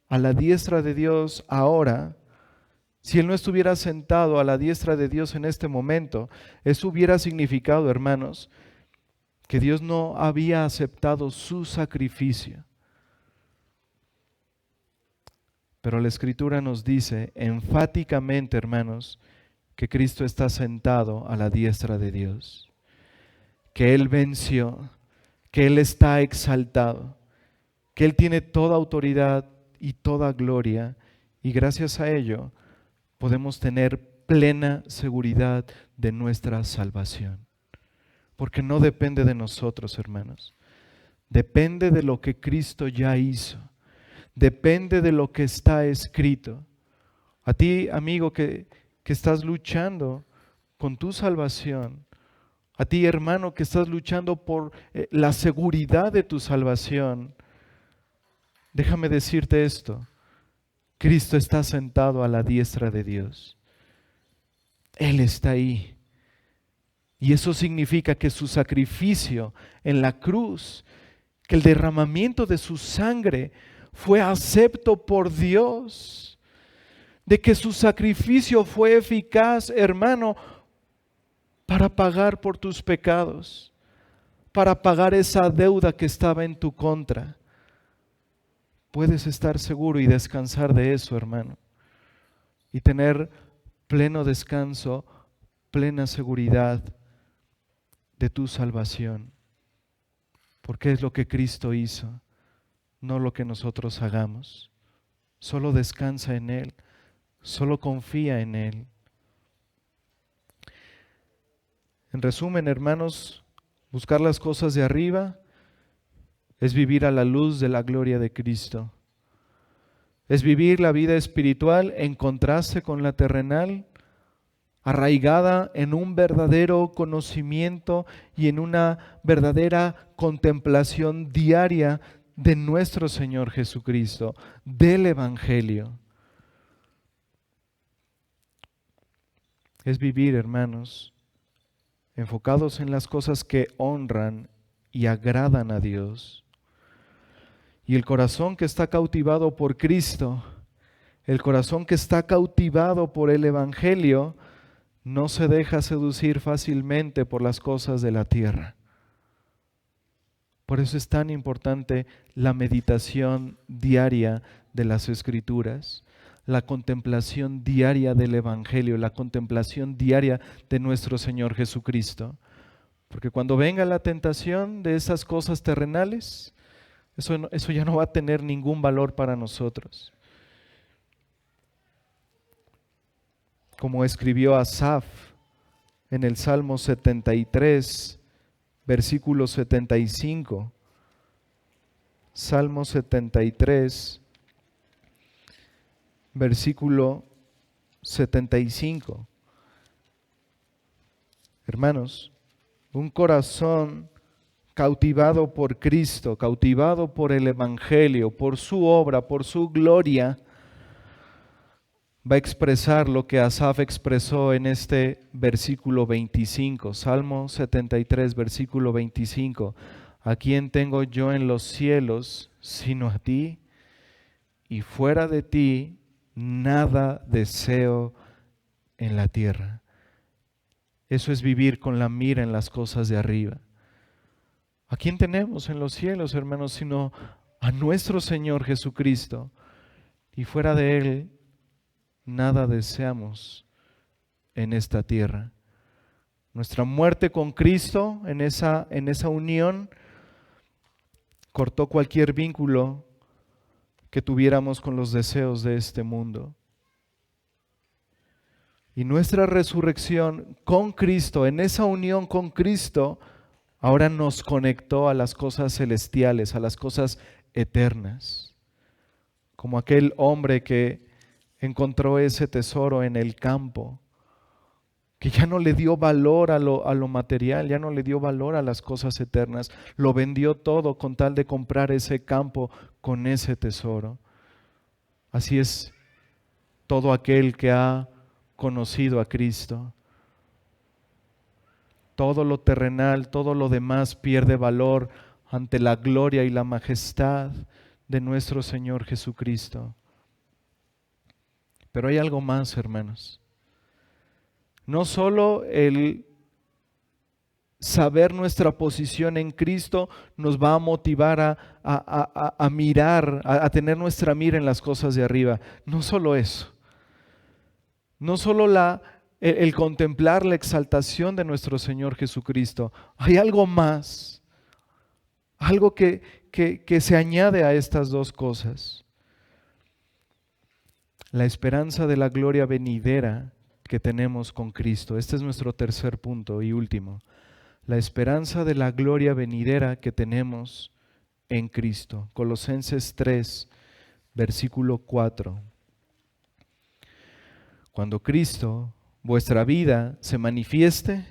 a la diestra de Dios ahora, si Él no estuviera sentado a la diestra de Dios en este momento, eso hubiera significado, hermanos, que Dios no había aceptado su sacrificio. Pero la Escritura nos dice enfáticamente, hermanos, que Cristo está sentado a la diestra de Dios, que Él venció, que Él está exaltado, que Él tiene toda autoridad y toda gloria, y gracias a ello podemos tener plena seguridad de nuestra salvación. Porque no depende de nosotros, hermanos. Depende de lo que Cristo ya hizo. Depende de lo que está escrito. A ti, amigo, que estás luchando con tu salvación. A ti, hermano, que estás luchando por la seguridad de tu salvación. Déjame decirte esto. Cristo está sentado a la diestra de Dios. Él está ahí. Y eso significa que su sacrificio en la cruz, que el derramamiento de su sangre fue acepto por Dios, de que su sacrificio fue eficaz, hermano, para pagar por tus pecados, para pagar esa deuda que estaba en tu contra. Puedes estar seguro y descansar de eso, hermano, y tener pleno descanso, plena seguridad de tu salvación, porque es lo que Cristo hizo, no lo que nosotros hagamos. Solo descansa en Él, solo confía en Él. En resumen, hermanos, buscar las cosas de arriba es vivir a la luz de la gloria de Cristo. Es vivir la vida espiritual en contraste con la terrenal, arraigada en un verdadero conocimiento y en una verdadera contemplación diaria de nuestro Señor Jesucristo, del Evangelio. Es vivir, hermanos, enfocados en las cosas que honran y agradan a Dios. Y el corazón que está cautivado por Cristo, el corazón que está cautivado por el Evangelio, no se deja seducir fácilmente por las cosas de la tierra. Por eso es tan importante la meditación diaria de las Escrituras, la contemplación diaria del Evangelio, la contemplación diaria de nuestro Señor Jesucristo. Porque cuando venga la tentación de esas cosas terrenales, eso ya no va a tener ningún valor para nosotros. como escribió Asaf en el Salmo 73, versículo 75. Salmo 73, versículo 75. Hermanos, un corazón cautivado por Cristo, cautivado por el Evangelio, por su obra, por su gloria, va a expresar lo que Asaf expresó en este versículo 25. Salmo 73, versículo 25. ¿A quién tengo yo en los cielos sino a ti? Y fuera de ti nada deseo en la tierra. Eso es vivir con la mira en las cosas de arriba. ¿A quién tenemos en los cielos, hermanos, sino a nuestro Señor Jesucristo? Y fuera de Él, nada deseamos en esta tierra. Nuestra muerte con Cristo en esa unión cortó cualquier vínculo que tuviéramos con los deseos de este mundo. Y nuestra resurrección con Cristo, en esa unión con Cristo, ahora nos conectó a las cosas celestiales, a las cosas eternas. Como aquel hombre que encontró ese tesoro en el campo, que ya no le dio valor a lo material, ya no le dio valor a las cosas eternas, lo vendió todo con tal de comprar ese campo con ese tesoro. Así es todo aquel que ha conocido a Cristo. Todo lo terrenal, todo lo demás pierde valor ante la gloria y la majestad de nuestro Señor Jesucristo. Pero hay algo más, hermanos. No solo el saber nuestra posición en Cristo nos va a motivar a mirar, a tener nuestra mira en las cosas de arriba. No solo eso. No solo el contemplar la exaltación de nuestro Señor Jesucristo. Hay algo más. Algo que se añade a estas dos cosas. La esperanza de la gloria venidera que tenemos con Cristo. Este es nuestro tercer punto y último. La esperanza de la gloria venidera que tenemos en Cristo. Colosenses 3, versículo 4. Cuando Cristo, vuestra vida, se manifieste,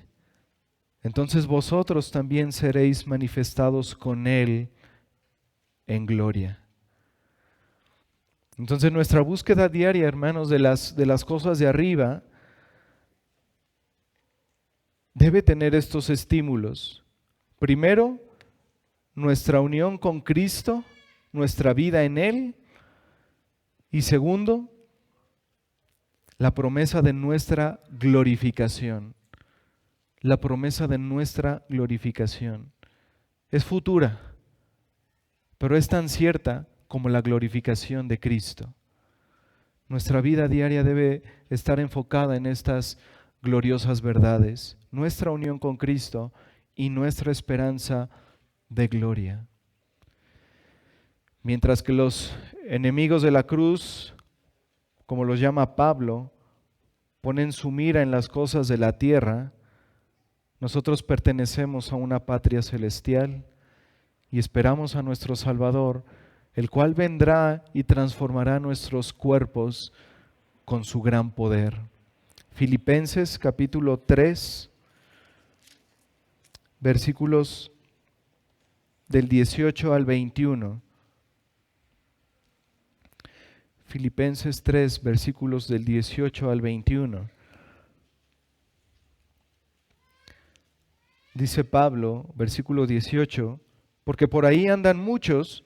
entonces vosotros también seréis manifestados con Él en gloria. Entonces nuestra búsqueda diaria, hermanos, de las cosas de arriba, debe tener estos estímulos. Primero, nuestra unión con Cristo, nuestra vida en Él. Y segundo, la promesa de nuestra glorificación. La promesa de nuestra glorificación. Es futura, pero es tan cierta como la glorificación de Cristo. Nuestra vida diaria debe estar enfocada en estas gloriosas verdades, nuestra unión con Cristo y nuestra esperanza de gloria. Mientras que los enemigos de la cruz, como los llama Pablo, ponen su mira en las cosas de la tierra, nosotros pertenecemos a una patria celestial y esperamos a nuestro Salvador, el cual vendrá y transformará nuestros cuerpos con su gran poder. Filipenses capítulo 3, versículos del 18 al 21. Filipenses 3, versículos del 18 al 21. Dice Pablo, versículo 18, porque por ahí andan muchos,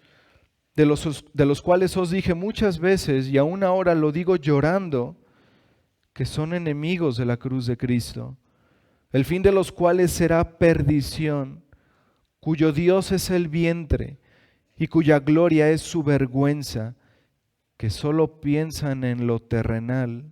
de los cuales os dije muchas veces, y aún ahora lo digo llorando, que son enemigos de la cruz de Cristo, el fin de los cuales será perdición, cuyo Dios es el vientre, y cuya gloria es su vergüenza, que solo piensan en lo terrenal.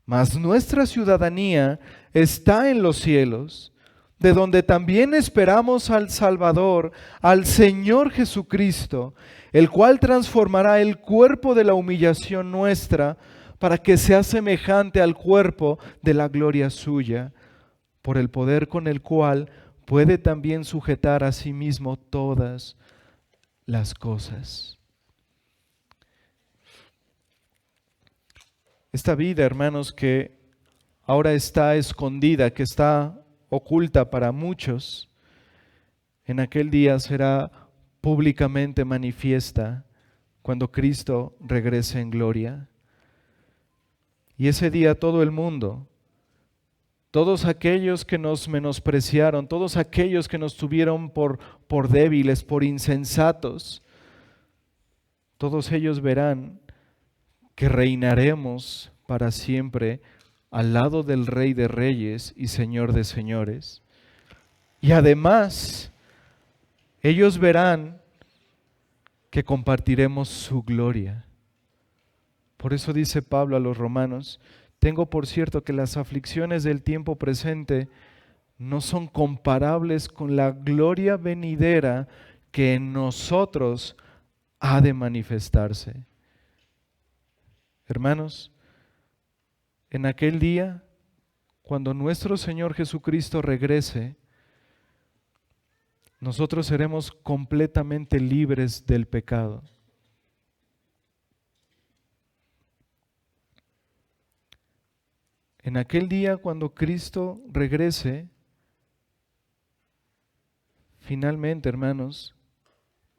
Mas nuestra ciudadanía está en los cielos, de donde también esperamos al Salvador, al Señor Jesucristo, el cual transformará el cuerpo de la humillación nuestra para que sea semejante al cuerpo de la gloria suya, por el poder con el cual puede también sujetar a sí mismo todas las cosas. Esta vida, hermanos, que ahora está escondida, que está oculta para muchos, en aquel día será públicamente manifiesta cuando Cristo regrese en gloria. Y ese día todo el mundo, todos aquellos que nos menospreciaron, todos aquellos que nos tuvieron por débiles, por insensatos, todos ellos verán que reinaremos para siempre al lado del Rey de Reyes y Señor de Señores. Y además, ellos verán que compartiremos su gloria. Por eso dice Pablo a los romanos: tengo por cierto que las aflicciones del tiempo presente no son comparables con la gloria venidera que en nosotros ha de manifestarse. Hermanos, en aquel día, cuando nuestro Señor Jesucristo regrese, nosotros seremos completamente libres del pecado. En aquel día, cuando Cristo regrese, finalmente, hermanos,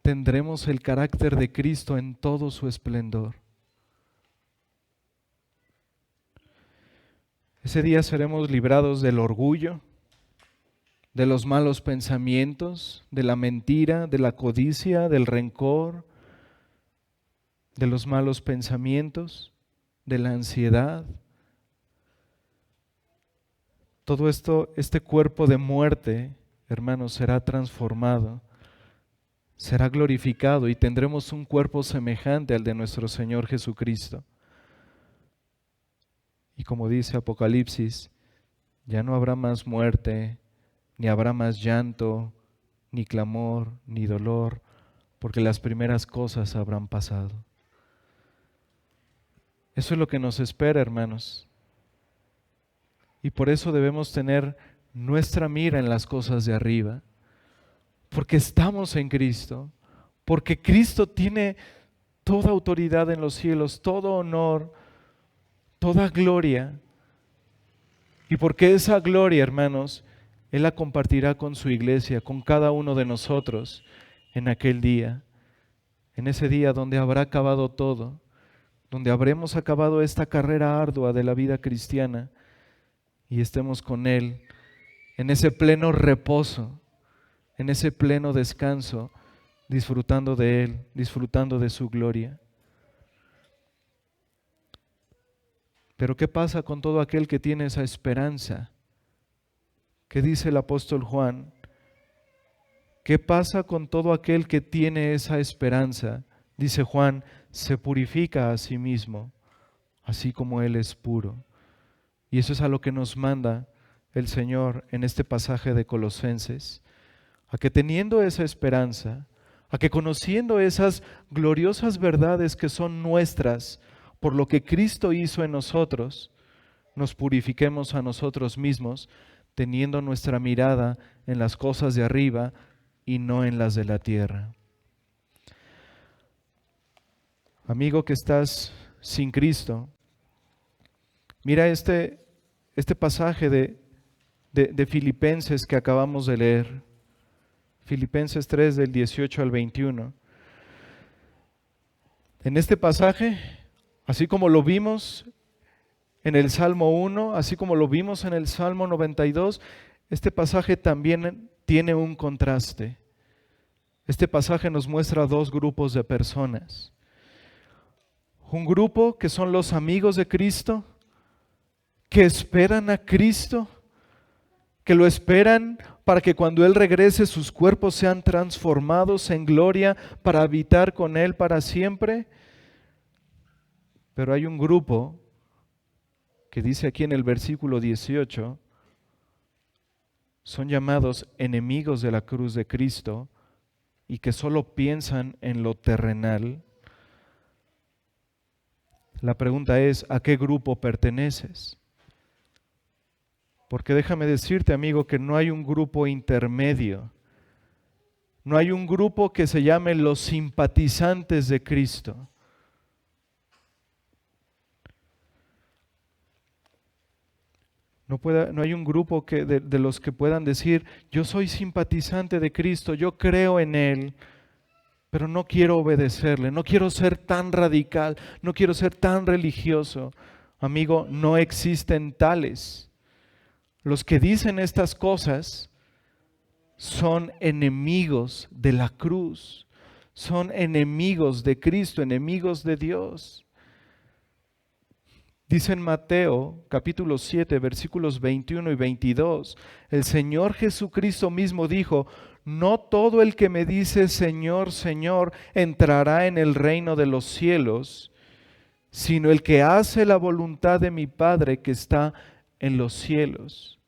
tendremos el carácter de Cristo en todo su esplendor. Ese día seremos librados del orgullo, de los malos pensamientos, de la mentira, de la codicia, del rencor, de los malos pensamientos, de la ansiedad. Todo esto, este cuerpo de muerte, hermanos, será transformado, será glorificado y tendremos un cuerpo semejante al de nuestro Señor Jesucristo. Y como dice Apocalipsis, ya no habrá más muerte, ni habrá más llanto, ni clamor, ni dolor, porque las primeras cosas habrán pasado. Eso es lo que nos espera, hermanos. Y por eso debemos tener nuestra mira en las cosas de arriba, porque estamos en Cristo, porque Cristo tiene toda autoridad en los cielos, todo honor, toda gloria, y porque esa gloria, hermanos, Él la compartirá con su iglesia, con cada uno de nosotros en aquel día, en ese día donde habrá acabado todo, donde habremos acabado esta carrera ardua de la vida cristiana y estemos con Él en ese pleno reposo, en ese pleno descanso, disfrutando de Él, disfrutando de su gloria. Pero ¿qué pasa con todo aquel que tiene esa esperanza? ¿Qué dice el apóstol Juan? ¿Qué pasa con todo aquel que tiene esa esperanza? Dice Juan, se purifica a sí mismo, así como Él es puro. Y eso es a lo que nos manda el Señor en este pasaje de Colosenses, a que teniendo esa esperanza, a que conociendo esas gloriosas verdades que son nuestras por lo que Cristo hizo en nosotros, nos purifiquemos a nosotros mismos, teniendo nuestra mirada en las cosas de arriba y no en las de la tierra. Amigo que estás sin Cristo, mira este pasaje de Filipenses que acabamos de leer, Filipenses 3 del 18 al 21. En este pasaje, así como lo vimos en el Salmo 1, así como lo vimos en el Salmo 92, este pasaje también tiene un contraste. Este pasaje nos muestra dos grupos de personas. Un grupo que son los amigos de Cristo, que esperan a Cristo, que lo esperan para que cuando Él regrese sus cuerpos sean transformados en gloria para habitar con Él para siempre. Pero hay un grupo que dice aquí en el versículo 18, son llamados enemigos de la cruz de Cristo y que solo piensan en lo terrenal. La pregunta es, ¿a qué grupo perteneces? Porque déjame decirte, amigo, que no hay un grupo intermedio. No hay un grupo que se llame los simpatizantes de Cristo. No hay un grupo de los que puedan decir, yo soy simpatizante de Cristo, yo creo en Él, pero no quiero obedecerle, no quiero ser tan radical, no quiero ser tan religioso. Amigo, no existen tales. Los que dicen estas cosas son enemigos de la cruz, son enemigos de Cristo, enemigos de Dios. Dice en Mateo capítulo 7, versículos 21 y 22, el Señor Jesucristo mismo dijo, no todo el que me dice Señor, Señor, entrará en el reino de los cielos, sino el que hace la voluntad de mi Padre que está en los cielos.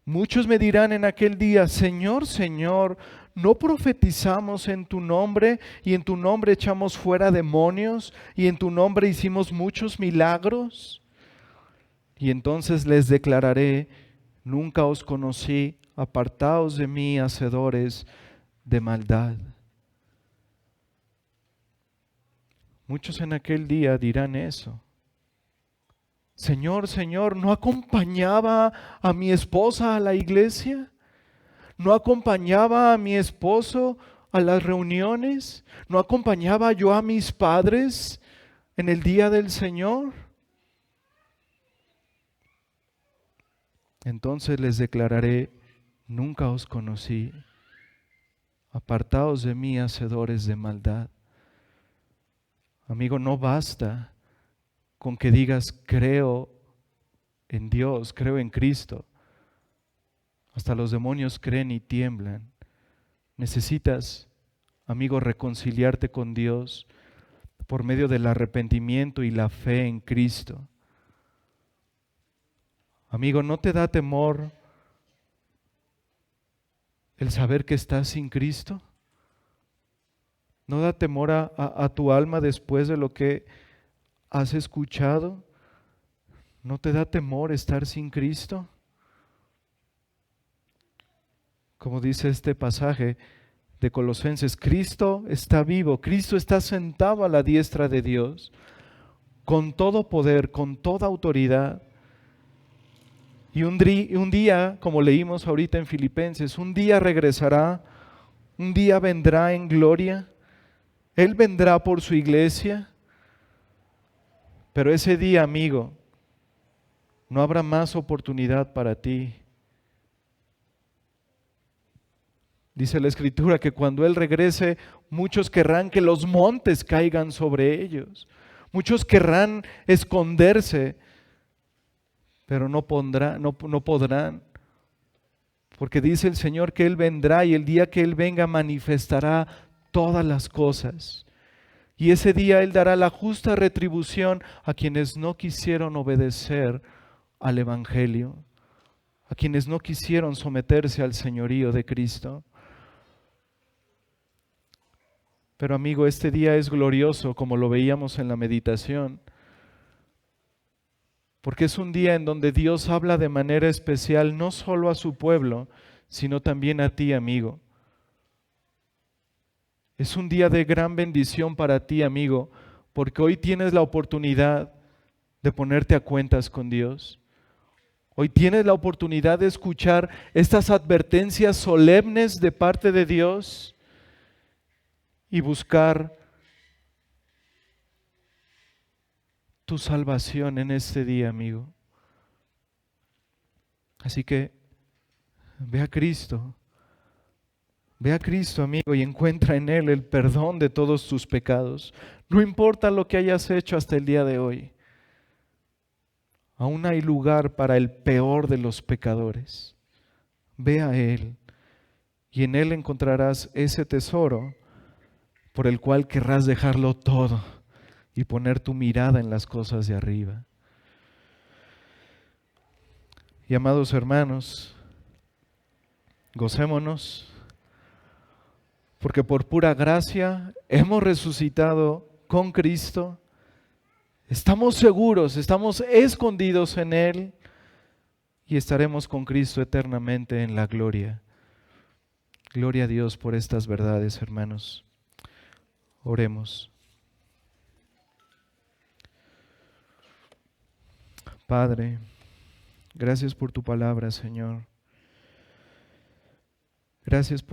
Muchos me dirán en aquel día, Señor, Señor, ¿no profetizamos en tu nombre y en tu nombre echamos fuera demonios y en tu nombre hicimos muchos milagros? Y entonces les declararé, nunca os conocí, apartaos de mí, hacedores de maldad. Muchos en aquel día dirán eso. Señor, Señor, ¿no acompañaba a mi esposa a la iglesia? ¿No acompañaba a mi esposo a las reuniones? ¿No acompañaba yo a mis padres en el día del Señor? Entonces les declararé, nunca os conocí, apartaos de mí, hacedores de maldad. Amigo, no basta con que digas, creo en Dios, creo en Cristo. Hasta los demonios creen y tiemblan. Necesitas, amigo, reconciliarte con Dios por medio del arrepentimiento y la fe en Cristo. Amigo, ¿no te da temor el saber que estás sin Cristo? ¿No da temor a tu alma después de lo que has escuchado? ¿No te da temor estar sin Cristo? Como dice este pasaje de Colosenses, Cristo está vivo, Cristo está sentado a la diestra de Dios, con todo poder, con toda autoridad. Y un día, como leímos ahorita en Filipenses, un día regresará, un día vendrá en gloria, Él vendrá por su iglesia, pero ese día, amigo, no habrá más oportunidad para ti. Dice la Escritura que cuando Él regrese, muchos querrán que los montes caigan sobre ellos. Muchos querrán esconderse, pero no podrán. Porque dice el Señor que Él vendrá y el día que Él venga manifestará todas las cosas. Y ese día Él dará la justa retribución a quienes no quisieron obedecer al Evangelio, a quienes no quisieron someterse al señorío de Cristo. Pero amigo, este día es glorioso, como lo veíamos en la meditación, porque es un día en donde Dios habla de manera especial no solo a su pueblo, sino también a ti, amigo. Es un día de gran bendición para ti, amigo, porque hoy tienes la oportunidad de ponerte a cuentas con Dios. Hoy tienes la oportunidad de escuchar estas advertencias solemnes de parte de Dios y buscar tu salvación en este día, amigo. Así que ve a Cristo, amigo, y encuentra en Él el perdón de todos tus pecados. No importa lo que hayas hecho hasta el día de hoy, aún hay lugar para el peor de los pecadores. Ve a Él y en Él encontrarás ese tesoro por el cual querrás dejarlo todo y poner tu mirada en las cosas de arriba. Y amados hermanos, gocémonos, porque por pura gracia hemos resucitado con Cristo, Estamos seguros, estamos escondidos en Él y estaremos con Cristo eternamente en la gloria. Gloria a Dios por estas verdades, hermanos. Oremos. Padre, gracias por tu palabra, Señor. Gracias por